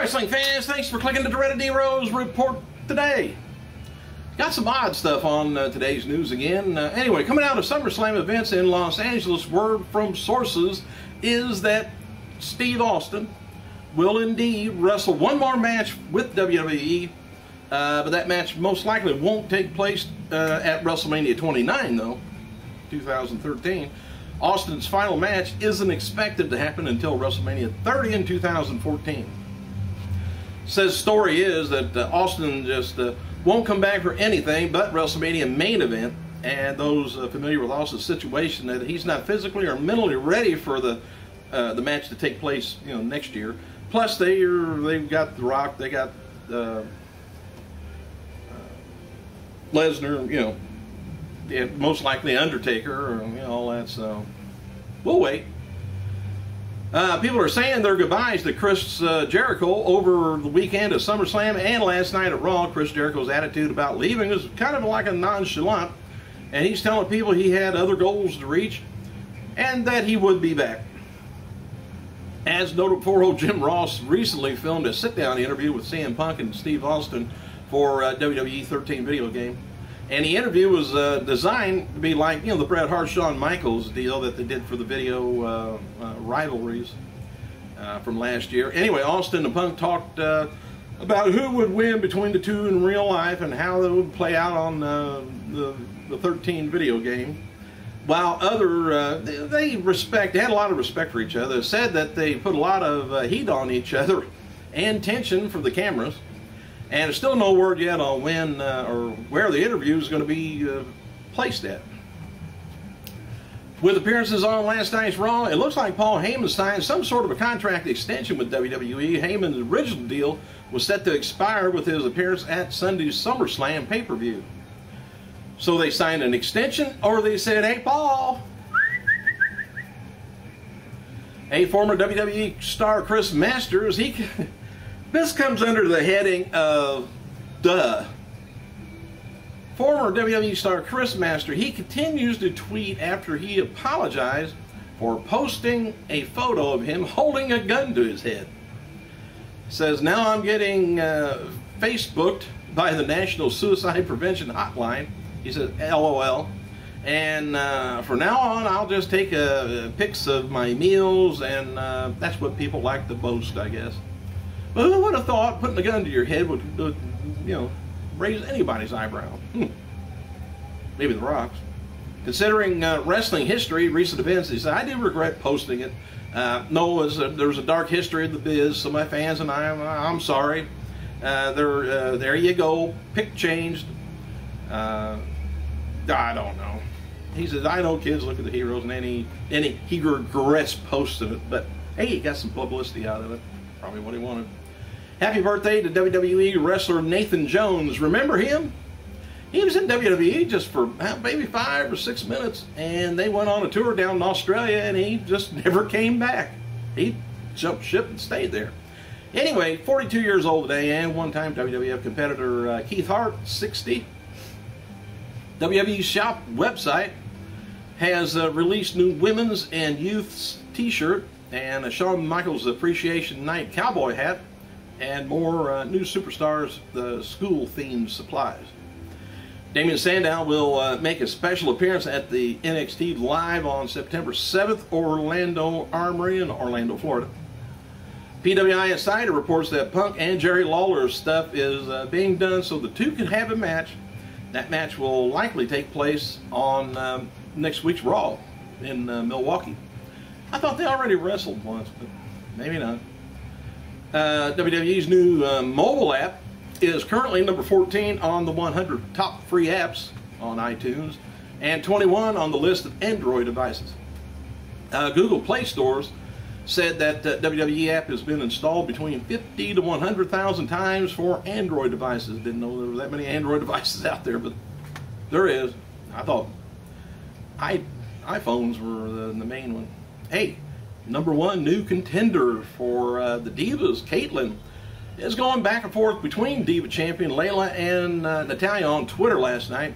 wrestling fans, thanks for clicking the Doretta D. Rose Report today. Got some odd stuff on today's news again. Anyway, coming out of SummerSlam events in Los Angeles, word from sources is that Steve Austin will indeed wrestle one more match with WWE, but that match most likely won't take place at WrestleMania 29, though, 2013. Austin's final match isn't expected to happen until WrestleMania 30 in 2014. Says story is that Austin just won't come back for anything but WrestleMania main event, and those familiar with Austin's situation, that he's not physically or mentally ready for the match to take place, next year. Plus, they've got The Rock, they got Lesnar, most likely Undertaker, or all that. So we'll wait. People are saying their goodbyes to Chris Jericho over the weekend at SummerSlam and last night at Raw. Chris Jericho's attitude about leaving is kind of like a nonchalant, and he's telling people he had other goals to reach and that he would be back. As noted before, Jim Ross recently filmed a sit-down interview with CM Punk and Steve Austin for WWE 13 video game. And the interview was designed to be like, the Bret Hart, Shawn Michaels deal that they did for the video rivalries from last year. Anyway, Austin and Punk talked about who would win between the two in real life and how they would play out on the 13 video game. While they had a lot of respect for each other. Said that they put a lot of heat on each other and tension for the cameras. And there's still no word yet on when or where the interview is going to be placed at. With appearances on last night's Raw, it looks like Paul Heyman signed some sort of a contract extension with WWE. Heyman's original deal was set to expire with his appearance at Sunday's SummerSlam pay-per-view. So they signed an extension, or they said, "Hey, Paul." A former WWE star, Chris Masters, this comes under the heading of duh. Former WWE star Chris Masters, he continues to tweet after he apologized for posting a photo of him holding a gun to his head. Says, "Now I'm getting Facebooked by the National Suicide Prevention Hotline." He says, LOL. And from now on, I'll just take pics of my meals, and that's what people like to boast, I guess. But who would have thought putting a gun to your head would raise anybody's eyebrow? Maybe The Rock's. Considering wrestling history, recent events, he said, "I do regret posting it. No, there's a dark history of the biz, so my fans and I'm sorry. There you go. Pic changed. I don't know." He says, "I know kids look at the heroes, and he regrets posting it, but hey, he got some publicity out of it. Probably what he wanted." Happy birthday to WWE wrestler Nathan Jones. Remember him? He was in WWE just for maybe 5 or 6 minutes, and they went on a tour down in Australia, and he just never came back. He jumped ship and stayed there. Anyway, 42 years old today, and one-time WWF competitor Keith Hart, 60. WWE Shop website has released new women's and youth's t-shirt and a Shawn Michaels Appreciation Night cowboy hat and more new superstars, the school-themed supplies. Damien Sandow will make a special appearance at the NXT Live on September 7th, Orlando Armory in Orlando, Florida. PWI Insider reports that Punk and Jerry Lawler's stuff is being done so the two can have a match. That match will likely take place on next week's Raw in Milwaukee. I thought they already wrestled once, but maybe not. WWE's new mobile app is currently number 14 on the 100 top free apps on iTunes and 21 on the list of Android devices. Google Play stores said that WWE app has been installed between 50 to 100,000 times for Android devices. Didn't know there were that many Android devices out there, but there is. I thought iPhones were the main one. Hey, number one new contender for the Divas, Kaitlyn, is going back and forth between Diva champion Layla and Natalya on Twitter last night.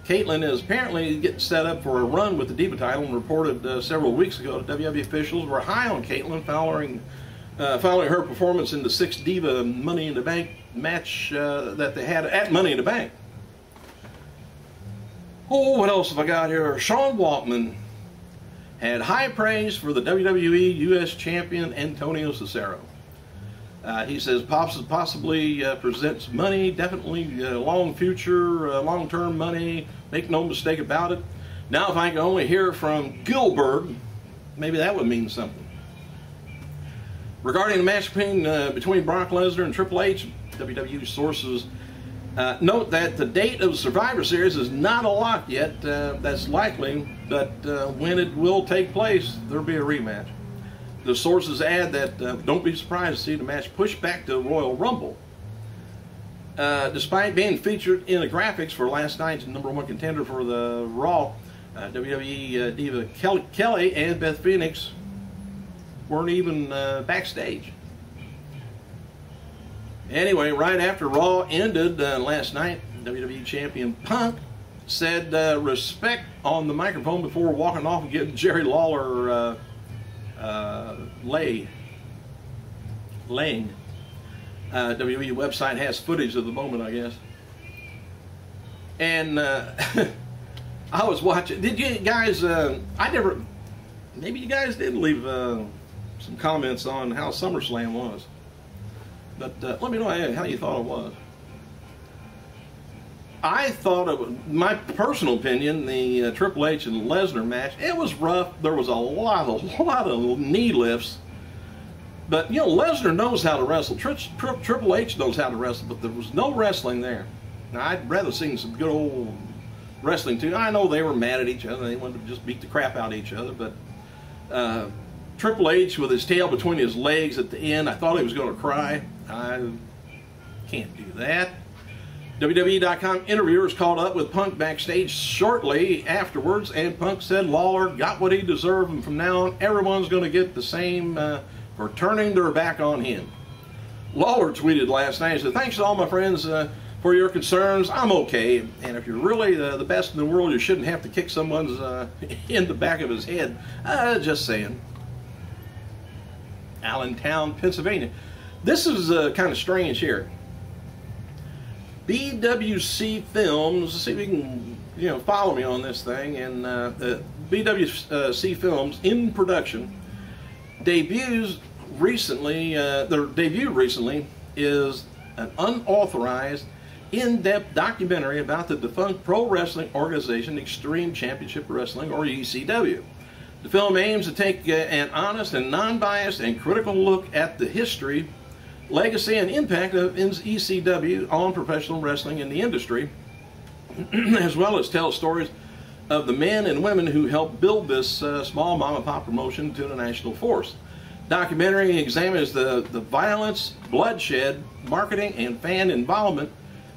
Kaitlyn is apparently getting set up for a run with the Diva title and reported several weeks ago that WWE officials were high on Kaitlyn following following her performance in the 6 Diva Money in the Bank match that they had at Money in the Bank. Oh, what else have I got here? Sean Waltman had high praise for the WWE U.S. Champion Antonio Cesaro. He says possibly presents money, definitely long future, long-term money, make no mistake about it. Now if I can only hear from Gilbert, maybe that would mean something. Regarding the match between Brock Lesnar and Triple H, WWE sources note that the date of the Survivor Series is not a lock yet. That's likely, but when it will take place, there'll be a rematch. The sources add that don't be surprised to see the match pushed back to Royal Rumble. Despite being featured in the graphics for last night's #1 contender for the Raw, WWE diva Kelly and Beth Phoenix weren't even backstage. Anyway, right after Raw ended last night, WWE Champion Punk said respect on the microphone before walking off and getting Jerry Lawler laying. WWE website has footage of the moment, I guess. And I was watching. Did you guys? Maybe you guys did leave some comments on how SummerSlam was. But let me know how you thought it was. I thought, my personal opinion, the Triple H and Lesnar match, it was rough. There was a lot of knee lifts. But, you know, Lesnar knows how to wrestle. Triple H knows how to wrestle, but there was no wrestling there. Now, I'd rather seen some good old wrestling, too. I know they were mad at each other. They wanted to just beat the crap out of each other. But Triple H with his tail between his legs at the end, I thought he was going to cry. I can't do that. WWE.com interviewers called up with Punk backstage shortly afterwards, and Punk said Lawler got what he deserved, and from now on, everyone's going to get the same for turning their back on him. Lawler tweeted last night, he said, "Thanks to all my friends for your concerns. I'm okay, and if you're really the best in the world, you shouldn't have to kick someone's in the back of his head." Just saying. Allentown, Pennsylvania. This is kind of strange here. BWC Films, let's see if you can follow me on this thing, and BWC Films in production debuted recently is an unauthorized in-depth documentary about the defunct pro wrestling organization Extreme Championship Wrestling, or ECW. The film aims to take an honest and non-biased and critical look at the history, legacy, and impact of ECW on professional wrestling in the industry, as well as tell stories of the men and women who helped build this small mom-and-pop promotion to the national force. Documentary examines the violence, bloodshed, marketing, and fan involvement,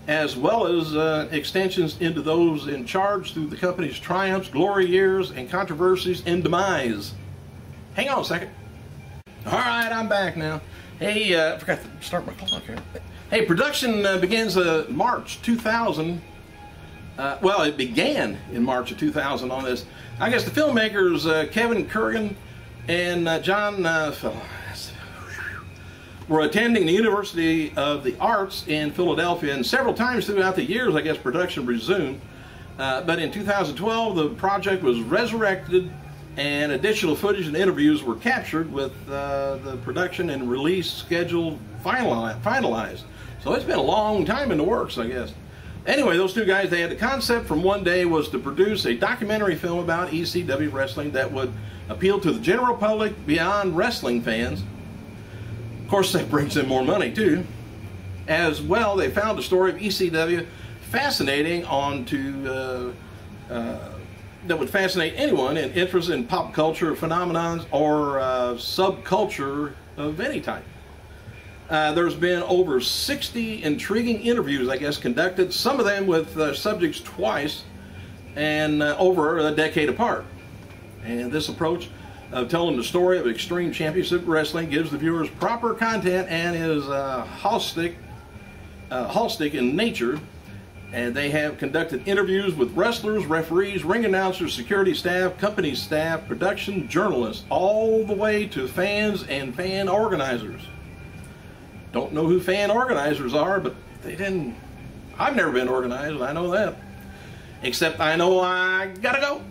as well as extensions into those in charge through the company's triumphs, glory years, and controversies and demise. Hang on a second. All right, I'm back now. Hey, I forgot to start my clock here. Hey, production begins March 2000. Well, it began in March of 2000 on this. I guess the filmmakers, Kevin Kurgan and John were attending the University of the Arts in Philadelphia, and several times throughout the years, I guess, production resumed. But in 2012, the project was resurrected, and additional footage and interviews were captured with the production and release schedule finalized. So it's been a long time in the works, I guess. Anyway, those two guys, they had the concept from one day was to produce a documentary film about ECW wrestling that would appeal to the general public beyond wrestling fans. Of course, that brings in more money, too. As well, they found the story of ECW fascinating that would fascinate anyone in interest in pop culture phenomenons or subculture of any type. There's been over 60 intriguing interviews, I guess, conducted, some of them with subjects twice and over a decade apart. And this approach of telling the story of Extreme Championship Wrestling gives the viewers proper content and is holistic in nature. And they have conducted interviews with wrestlers, referees, ring announcers, security staff, company staff, production, journalists, all the way to fans and fan organizers. Don't know who fan organizers are, but they didn't. I've never been organized, I know that. Except I know I gotta go.